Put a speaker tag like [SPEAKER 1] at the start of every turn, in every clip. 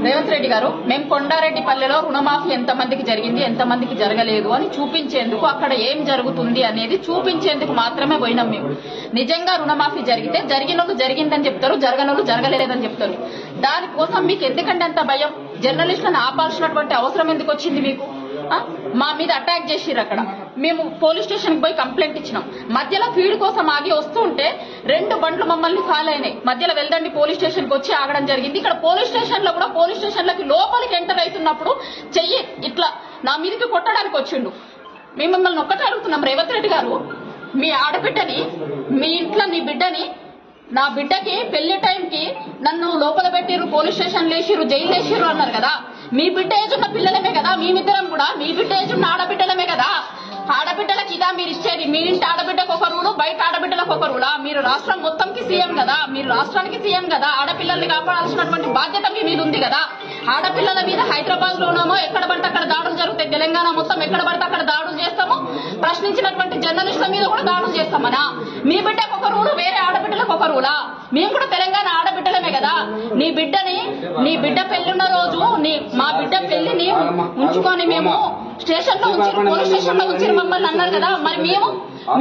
[SPEAKER 1] రేవంత్ రెడ్డి గారు మేము కొండారెడ్డిపల్లెలో రుణమాఫీ ఎంతమందికి జరిగింది ఎంతమందికి జరగలేదు అని చూపించేందుకు అక్కడ ఏం జరుగుతుంది అనేది చూపించేందుకు మాత్రమే పోయినాం మేము. నిజంగా రుణమాఫీ జరిగితే జరిగినోళ్ళు జరిగిందని చెప్తారు, జరగనోళ్ళు జరగలేదని చెప్తారు. దానికోసం మీకు ఎందుకంటే అంత భయం? జర్నలిస్టులను ఆపాల్సినటువంటి అవసరం ఎందుకు వచ్చింది మీకు? మా మీద అటాక్ చేసిర్రు. అక్కడ మేము పోలీస్ స్టేషన్ కి పోయి కంప్లైంట్ ఇచ్చినాం. మధ్యలో ఫీడ్ కోసం ఆగి వస్తూ ఉంటే 2 బండ్లు మమ్మల్ని ఫాలో అయినాయి. మధ్యలో వెళ్దండి పోలీస్ స్టేషన్ కి వచ్చి ఆగడం జరిగింది. ఇక్కడ పోలీస్ స్టేషన్ లో కూడా పోలీస్ స్టేషన్లకి లోపలికి ఎంటర్ అవుతున్నప్పుడు చెయ్యి ఇట్లా నా మీదకి కొట్టడానికి వచ్చిండు. మేము మిమ్మల్ని ఒక్కటే అడుగుతున్నాం, రేవంత్ రెడ్డి గారు, మీ ఆడబిడ్డని, మీ ఇంట్లో నీ బిడ్డని, నా బిడ్డకి పెళ్లి టైంకి నన్ను లోపల పెట్టిర్రు, పోలీస్ స్టేషన్ లేసిర్రు, జైలు వేసిర్రు అన్నారు కదా. మీ బిడ్డ ఏజ్ ఉన్న పిల్లలమే కదా, మేమిద్దరం కూడా మీ బిడ్డ ఏజ్ ఉన్న ఆడబిడ్డలమే కదా. ఆడబిడ్డలకు ఇదా మీరు ఇచ్చేది? మీ ఇంటి ఆడబిడ్డకు ఒక రూలు, బయట ఆడబిడ్డలకు ఒక రూలా? మీరు రాష్ట్రం మొత్తంకి సీఎం కదా, మీరు రాష్ట్రానికి సీఎం కదా. ఆడపిల్లల్ని కాపాడాల్సినటువంటి బాధ్యత మీ మీద ఉంది కదా. ఆడపిల్లల మీద హైదరాబాద్ లోనేమో ఎక్కడ పడితే అక్కడ దాడులు జరుగుతాయి, తెలంగాణ మొత్తం ఎక్కడ పడితే అక్కడ దాడులు చేస్తాము, ప్రశ్నించినటువంటి జర్నలిస్టుల మీద కూడా దాడులు చేస్తామనా? మీ బిడ్డకు ఒక రూలు, వేరే ఆడబిడ్డలకు ఒక రూలా? మేము కూడా తెలంగాణ ఆడబిడ్డలమే కదా. నీ బిడ్డ పెళ్లిన్న రోజు మా బిడ్డ పెళ్లిని ఉంచుకొని మేము స్టేషన్ లో ఉంచి, పోలీస్ స్టేషన్ లో ఉంచి మమ్మల్ని అన్నారు కదా. మరి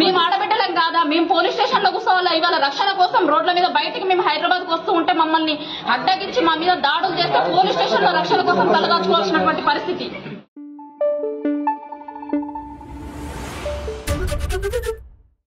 [SPEAKER 1] మేము ఆడబిడ్డలం కాదా? మేము పోలీస్ స్టేషన్ లో కూర్చోవాలా? ఇవాళ రక్షణ కోసం రోడ్ల మీద బయటికి మేము హైదరాబాద్ కు వస్తూ ఉంటే మమ్మల్ని అడ్డగించి మా మీద దాడులు చేస్తే పోలీస్ స్టేషన్ లో రక్షణ కోసం తలదాచుకోవాల్సినటువంటి పరిస్థితి.